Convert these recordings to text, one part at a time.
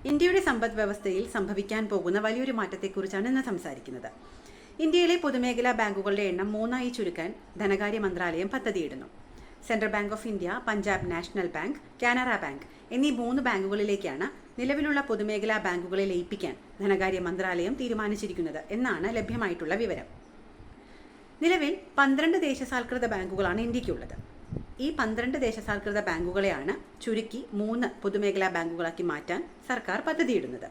ഇന്ത്യയുടെ സമ്പദ് വ്യവസ്ഥയിൽ സംഭവിക്കാൻ പോകുന്ന വലിയൊരു മാറ്റത്തെക്കുറിച്ചാണ് ഇന്ന് സംസാരിക്കുന്നത്. ഇന്ത്യയിലെ പൊതുമേഖലാ ബാങ്കുകളുടെ എണ്ണം 3ആയി ചുരുക്കാൻ ധനകാര്യ മന്ത്രാലയം പദ്ധതിയിടുന്നു. Central bank of India, Punjab national bank, Canara bank എന്നീ 3 ബാങ്കുകളിലേക്കാണ് നിലവിലുള്ള പൊതുമേഖലാ ബാങ്കുകളെ ലയിപ്പിക്കാൻ ധനകാര്യ മന്ത്രാലയം തീരുമാനിച്ചിരിക്കുന്നത് എന്നാണ് ലഭ്യമായിട്ടുള്ള വിവരം. നിലവിൽ 12 ദേശസാൽകൃത ബാങ്കുകളാണ് ഇന്ത്യക്കുള്ളത്. ഈ 12 ദേശസാൽകൃത ബാങ്കുകളെയാണ് ചുരുക്കി 3 പൊതുമേഖലാ ബാങ്കുകളാക്കി മാറ്റാൻ സർക്കാർ പദ്ധതിയിടുന്നത്.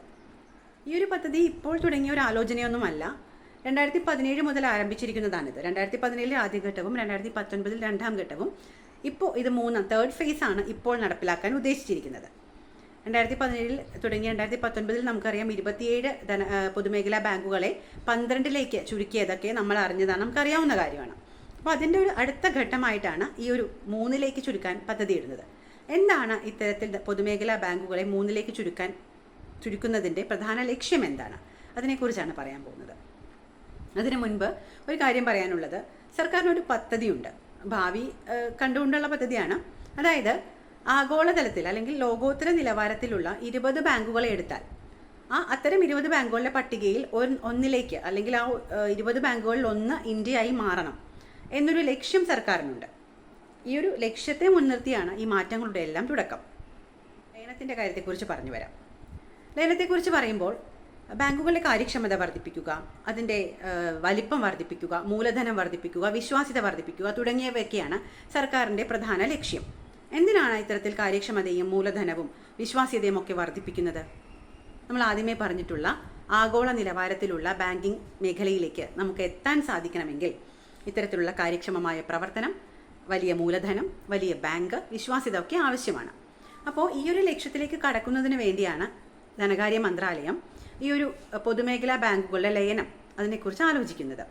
ഈ ഒരു പദ്ധതി ഇപ്പോൾ തുടങ്ങിയ ഒരു ആലോചനയൊന്നുമല്ല. 2017 മുതൽ ആരംഭിച്ചിരിക്കുന്നതാണിത്. 2017 ആദ്യഘട്ടവും 2019 രണ്ടാം ഘട്ടവും ഇപ്പോൾ ഇത് തേർഡ് ഫേസ് ആണ് ഇപ്പോൾ നടപ്പിലാക്കാൻ ഉദ്ദേശിച്ചിരിക്കുന്നത്. 2017 തുടങ്ങി 2019 നമുക്കറിയാം 27 പൊതുമേഖലാ ബാങ്കുകളെ 12ലേക്ക് ചുരുക്കിയതൊക്കെ നമ്മൾ അറിഞ്ഞതാണ്, നമുക്കറിയാവുന്ന കാര്യമാണ്. അപ്പോൾ അതിൻ്റെ ഒരു അടുത്ത ഘട്ടമായിട്ടാണ് ഈ ഒരു 3ലേക്ക് ചുരുക്കാൻ പദ്ധതിയിടുന്നത്. എന്താണ് ഇത്തരത്തിൽ പൊതുമേഖലാ ബാങ്കുകളെ 3ലേക്ക് ചുരുക്കുന്നതിൻ്റെ പ്രധാന ലക്ഷ്യം എന്താണ്? അതിനെക്കുറിച്ചാണ് പറയാൻ പോകുന്നത്. അതിനു മുൻപ് ഒരു കാര്യം പറയാനുള്ളത്, സർക്കാരിനൊരു പദ്ധതിയുണ്ട്, ഭാവി കണ്ടുകൊണ്ടുള്ള പദ്ധതിയാണ്. അതായത് ആഗോളതലത്തിൽ അല്ലെങ്കിൽ ലോകോത്തര നിലവാരത്തിലുള്ള 20 ബാങ്കുകളെ എടുത്താൽ അത്തരം 20 ബാങ്കുകളുടെ പട്ടികയിൽ ഒന്നിലേക്ക് അല്ലെങ്കിൽ ആ 20 ബാങ്കുകളിൽ ഒന്ന് ഇന്ത്യയായി മാറണം എന്നൊരു ലക്ഷ്യം സർക്കാരിനുണ്ട്. ഈ ഒരു ലക്ഷ്യത്തെ മുൻനിർത്തിയാണ് ഈ മാറ്റങ്ങളുടെ എല്ലാം തുടക്കം. ലയനത്തിൻ്റെ കാര്യത്തെക്കുറിച്ച് പറഞ്ഞു വരാം. ലയനത്തെക്കുറിച്ച് പറയുമ്പോൾ ബാങ്കുകളുടെ കാര്യക്ഷമത വർദ്ധിപ്പിക്കുക, അതിൻ്റെ വലിപ്പം വർദ്ധിപ്പിക്കുക, മൂലധനം വർദ്ധിപ്പിക്കുക, വിശ്വാസ്യത വർദ്ധിപ്പിക്കുക തുടങ്ങിയവയൊക്കെയാണ് സർക്കാരിൻ്റെ പ്രധാന ലക്ഷ്യം. എന്തിനാണ് ഇത്തരത്തിൽ കാര്യക്ഷമതയും മൂലധനവും വിശ്വാസ്യതയും ഒക്കെ വർദ്ധിപ്പിക്കുന്നത്? നമ്മൾ ആദ്യമേ പറഞ്ഞിട്ടുള്ള ആഗോള നിലവാരത്തിലുള്ള ബാങ്കിങ് മേഖലയിലേക്ക് നമുക്ക് എത്താൻ സാധിക്കണമെങ്കിൽ ഇത്തരത്തിലുള്ള കാര്യക്ഷമമായ പ്രവർത്തനം, വലിയ മൂലധനം, വലിയ ബാങ്ക്, വിശ്വാസ്യത ഒക്കെ ആവശ്യമാണ്. അപ്പോൾ ഈ ഒരു ലക്ഷ്യത്തിലേക്ക് കടക്കുന്നതിന് വേണ്ടിയാണ് ധനകാര്യ മന്ത്രാലയം ഈ ഒരു പൊതുമേഖലാ ബാങ്കുകളുടെ ലയനം അതിനെക്കുറിച്ച് ആലോചിക്കുന്നത്.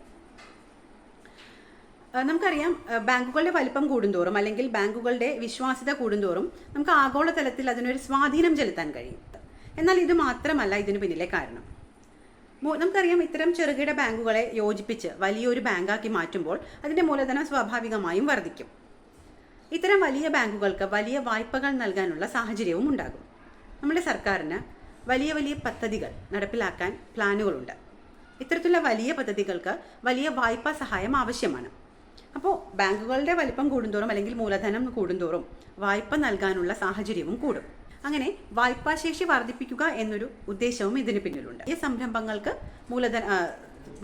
നമുക്കറിയാം, ബാങ്കുകളുടെ വലിപ്പം കൂടുന്തോറും അല്ലെങ്കിൽ ബാങ്കുകളുടെ വിശ്വാസ്യത കൂടുന്തോറും നമുക്ക് ആഗോളതലത്തിൽ അതിനൊരു സ്വാധീനം ചെലുത്താൻ കഴിയും. എന്നാൽ ഇത് മാത്രമല്ല ഇതിനു പിന്നിലെ കാരണം. നമുക്കറിയാം, ഇത്തരം ചെറുകിട ബാങ്കുകളെ യോജിപ്പിച്ച് വലിയൊരു ബാങ്കാക്കി മാറ്റുമ്പോൾ അതിൻ്റെ മൂലധനം സ്വാഭാവികമായും വർദ്ധിക്കും. ഇത്തരം വലിയ ബാങ്കുകൾക്ക് വലിയ വായ്പകൾ നൽകാനുള്ള സാഹചര്യവും ഉണ്ടാകും. നമ്മുടെ സർക്കാരിന് വലിയ വലിയ പദ്ധതികൾ നടപ്പിലാക്കാൻ പ്ലാനുകളുണ്ട്. ഇത്തരത്തിലുള്ള വലിയ പദ്ധതികൾക്ക് വലിയ വായ്പാ സഹായം ആവശ്യമാണ്. അപ്പോൾ ബാങ്കുകളുടെ വലിപ്പം കൂടുന്തോറും അല്ലെങ്കിൽ മൂലധനം കൂടുന്തോറും വായ്പ നൽകാനുള്ള സാഹചര്യവും കൂടും. അങ്ങനെ വായ്പാശേഷി വർദ്ധിപ്പിക്കുക എന്നൊരു ഉദ്ദേശവും ഇതിന് പിന്നിലുണ്ട്. ഈ സംരംഭങ്ങൾക്ക്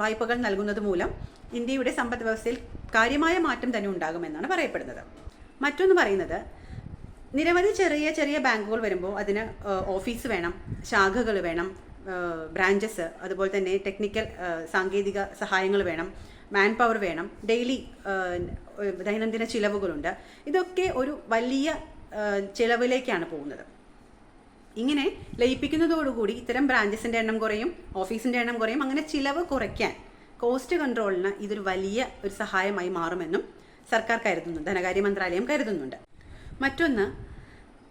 വായ്പകൾ നൽകുന്നത് മൂലം ഇന്ത്യയുടെ സമ്പദ് വ്യവസ്ഥയിൽ കാര്യമായ മാറ്റം തന്നെ ഉണ്ടാകുമെന്നാണ് പറയപ്പെടുന്നത്. മറ്റൊന്ന് പറയുന്നത്, നിരവധി ചെറിയ ചെറിയ ബാങ്കുകൾ വരുമ്പോൾ അതിന് ഓഫീസ് വേണം, ശാഖകൾ വേണം, ബ്രാഞ്ചസ്, അതുപോലെ തന്നെ ടെക്നിക്കൽ സാങ്കേതിക സഹായങ്ങൾ വേണം, മാൻ പവർ വേണം, ദൈനംദിന ചിലവുകളുണ്ട്. ഇതൊക്കെ ഒരു വലിയ ചിലവിലേക്കാണ് പോകുന്നത്. ഇങ്ങനെ ലയിപ്പിക്കുന്നതോടുകൂടി ഇത്തരം ബ്രാഞ്ചസിൻ്റെ എണ്ണം കുറയും, ഓഫീസിൻ്റെ എണ്ണം കുറയും. അങ്ങനെ ചിലവ് കുറയ്ക്കാൻ, കോസ്റ്റ് കൺട്രോളിന് ഇതൊരു വലിയ ഒരു സഹായമായി മാറുമെന്നും സർക്കാർ കരുതുന്നുണ്ട്, ധനകാര്യ മന്ത്രാലയം കരുതുന്നുണ്ട്. മറ്റൊന്ന്,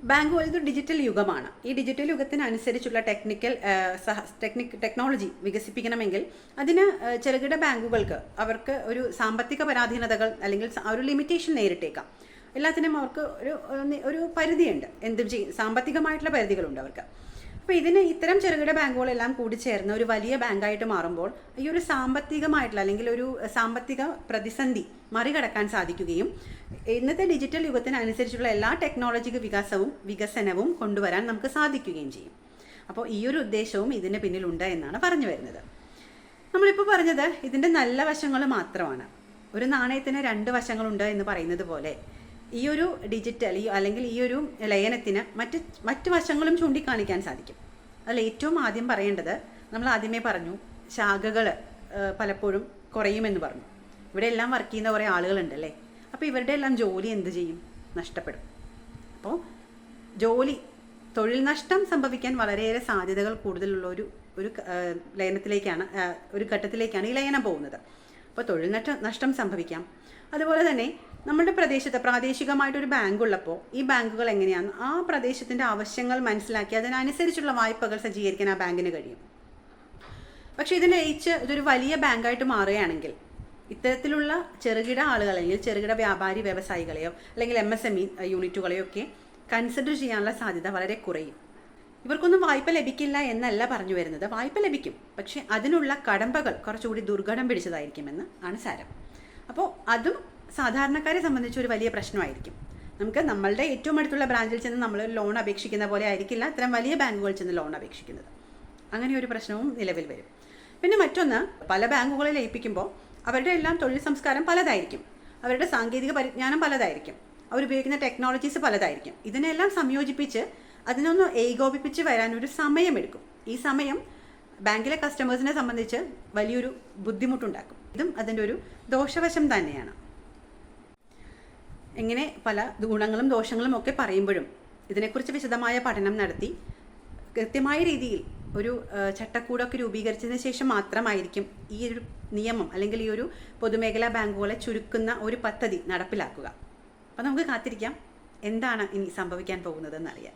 ബാങ്കുകൾ ഇതൊരു ഡിജിറ്റൽ യുഗമാണ്. ഈ ഡിജിറ്റൽ യുഗത്തിനനുസരിച്ചുള്ള ടെക്നോളജി വികസിപ്പിക്കണമെങ്കിൽ അതിന് ചെറുകിട ബാങ്കുകൾക്ക് അവർക്ക് ഒരു സാമ്പത്തിക പരാധീനതകൾ അല്ലെങ്കിൽ ഒരു ലിമിറ്റേഷൻ നേരിട്ടേക്കാം. എല്ലാത്തിനും അവർക്ക് ഒരു പരിധിയുണ്ട്, സാമ്പത്തികമായിട്ടുള്ള പരിധികളുണ്ട് അവർക്ക്. അപ്പോൾ ഇത്തരം ചെറുകിട ബാങ്കുകളെല്ലാം കൂടി ചേർന്ന് ഒരു വലിയ ബാങ്കായിട്ട് മാറുമ്പോൾ ഈ ഒരു സാമ്പത്തികമായിട്ടുള്ള അല്ലെങ്കിൽ ഒരു സാമ്പത്തിക പ്രതിസന്ധി മറികടക്കാൻ സാധിക്കുകയും ഇന്നത്തെ ഡിജിറ്റൽ യുഗത്തിനനുസരിച്ചുള്ള എല്ലാ ടെക്നോളജിക വികസനവും കൊണ്ടുവരാൻ നമുക്ക് സാധിക്കുകയും ചെയ്യും. അപ്പോൾ ഈ ഒരു ഉദ്ദേശവും ഇതിന് പിന്നിലുണ്ട് എന്നാണ് പറഞ്ഞു വരുന്നത്. നമ്മളിപ്പോൾ പറഞ്ഞത് ഇതിൻ്റെ നല്ല വശങ്ങൾ മാത്രമാണ്. ഒരു നാണയത്തിന് 2 വശങ്ങളുണ്ട് എന്ന് പറയുന്നത് പോലെ ഈ ഒരു ഡിജിറ്റൽ അല്ലെങ്കിൽ ഈ ഒരു ലയനത്തിന് മറ്റ് വശങ്ങളും ചൂണ്ടിക്കാണിക്കാൻ സാധിക്കും. അതിൽ ഏറ്റവും ആദ്യം പറയേണ്ടത്, നമ്മൾ ആദ്യമേ പറഞ്ഞു, ശാഖകൾ പലപ്പോഴും കുറയുമെന്ന് പറഞ്ഞു. ഇവിടെ എല്ലാം വർക്ക് ചെയ്യുന്ന കുറേ ആളുകളുണ്ടല്ലേ. അപ്പോൾ ഇവരുടെ എല്ലാം ജോലി എന്ത് ചെയ്യും? നഷ്ടപ്പെടും. അപ്പോൾ തൊഴിൽ നഷ്ടം സംഭവിക്കാൻ വളരെയേറെ സാധ്യതകൾ കൂടുതലുള്ള ഒരു ലയനത്തിലേക്കാണ്, ഒരു ഘട്ടത്തിലേക്കാണ് ഈ ലയനം പോകുന്നത്. അപ്പോൾ തൊഴിൽ നഷ്ടം സംഭവിക്കാം. അതുപോലെ തന്നെ നമ്മുടെ പ്രദേശത്ത് പ്രാദേശികമായിട്ടൊരു ബാങ്ക് ഉള്ളപ്പോൾ ഈ ബാങ്കുകൾ എങ്ങനെയാണ് ആ പ്രദേശത്തിൻ്റെ ആവശ്യങ്ങൾ മനസ്സിലാക്കി അതിനനുസരിച്ചുള്ള വായ്പകൾ സജ്ജീകരിക്കാൻ ആ ബാങ്കിന് കഴിയും. പക്ഷേ ഇതൊരു വലിയ ബാങ്കായിട്ട് മാറുകയാണെങ്കിൽ ഇത്തരത്തിലുള്ള ചെറുകിട ആളുകൾ അല്ലെങ്കിൽ ചെറുകിട വ്യാപാരി വ്യവസായികളെയോ അല്ലെങ്കിൽ MSME യൂണിറ്റുകളെയോ ഒക്കെ കൺസിഡർ ചെയ്യാനുള്ള സാധ്യത വളരെ കുറയും. ഇവർക്കൊന്നും വായ്പ ലഭിക്കില്ല എന്നല്ല പറഞ്ഞു വരുന്നത്. വായ്പ ലഭിക്കും, പക്ഷേ അതിനുള്ള കടമ്പകൾ കുറച്ചുകൂടി ദുർഘടം പിടിച്ചതായിരിക്കുമെന്ന് ആണ് സാരം. അപ്പോൾ അതും സാധാരണക്കാരെ സംബന്ധിച്ച് ഒരു വലിയ പ്രശ്നമായിരിക്കും. നമുക്ക് നമ്മളുടെ ഏറ്റവും അടുത്തുള്ള ബ്രാഞ്ചിൽ ചെന്ന് നമ്മൾ ലോൺ അപേക്ഷിക്കുന്ന പോലെ ആയിരിക്കില്ല ഇത്തരം വലിയ ബാങ്കുകളിൽ ചെന്ന് ലോൺ അപേക്ഷിക്കുന്നത്. അങ്ങനെ ഒരു പ്രശ്നവും നിലവിൽ വരും. പിന്നെ മറ്റൊന്ന്, പല ബാങ്കുകളെ ലയിപ്പിക്കുമ്പോൾ അവരുടെ എല്ലാം തൊഴിൽ സംസ്കാരം പലതായിരിക്കും, അവരുടെ സാങ്കേതിക പരിജ്ഞാനം പലതായിരിക്കും, അവരുപയോഗിക്കുന്ന ടെക്നോളജീസ് പലതായിരിക്കും. ഇതിനെല്ലാം സംയോജിപ്പിച്ച് അതിനൊന്ന് ഏകോപിപ്പിച്ച് വരാനൊരു സമയമെടുക്കും. ഈ സമയം ബാങ്കിലെ കസ്റ്റമേഴ്സിനെ സംബന്ധിച്ച് വലിയൊരു ബുദ്ധിമുട്ടുണ്ടാക്കും. ഇതും അതിൻ്റെ ഒരു ദോഷവശം തന്നെയാണ്. ഇങ്ങനെ പല ഗുണങ്ങളും ദോഷങ്ങളും ഒക്കെ പറയുമ്പോഴും ഇതിനെക്കുറിച്ച് വിശദമായ പഠനം നടത്തി കൃത്യമായ രീതിയിൽ ഒരു ചട്ടക്കൂടൊക്കെ രൂപീകരിച്ചതിന് ശേഷം മാത്രമായിരിക്കും ഈ ഒരു നിയമം അല്ലെങ്കിൽ ഈ ഒരു പൊതുമേഖലാ ബാങ്കുകളെ ചുരുക്കുന്ന ഒരു പദ്ധതി നടപ്പിലാക്കുക. അപ്പോൾ നമുക്ക് കാത്തിരിക്കാം എന്താണ് ഇനി സംഭവിക്കാൻ പോകുന്നതെന്നറിയാം.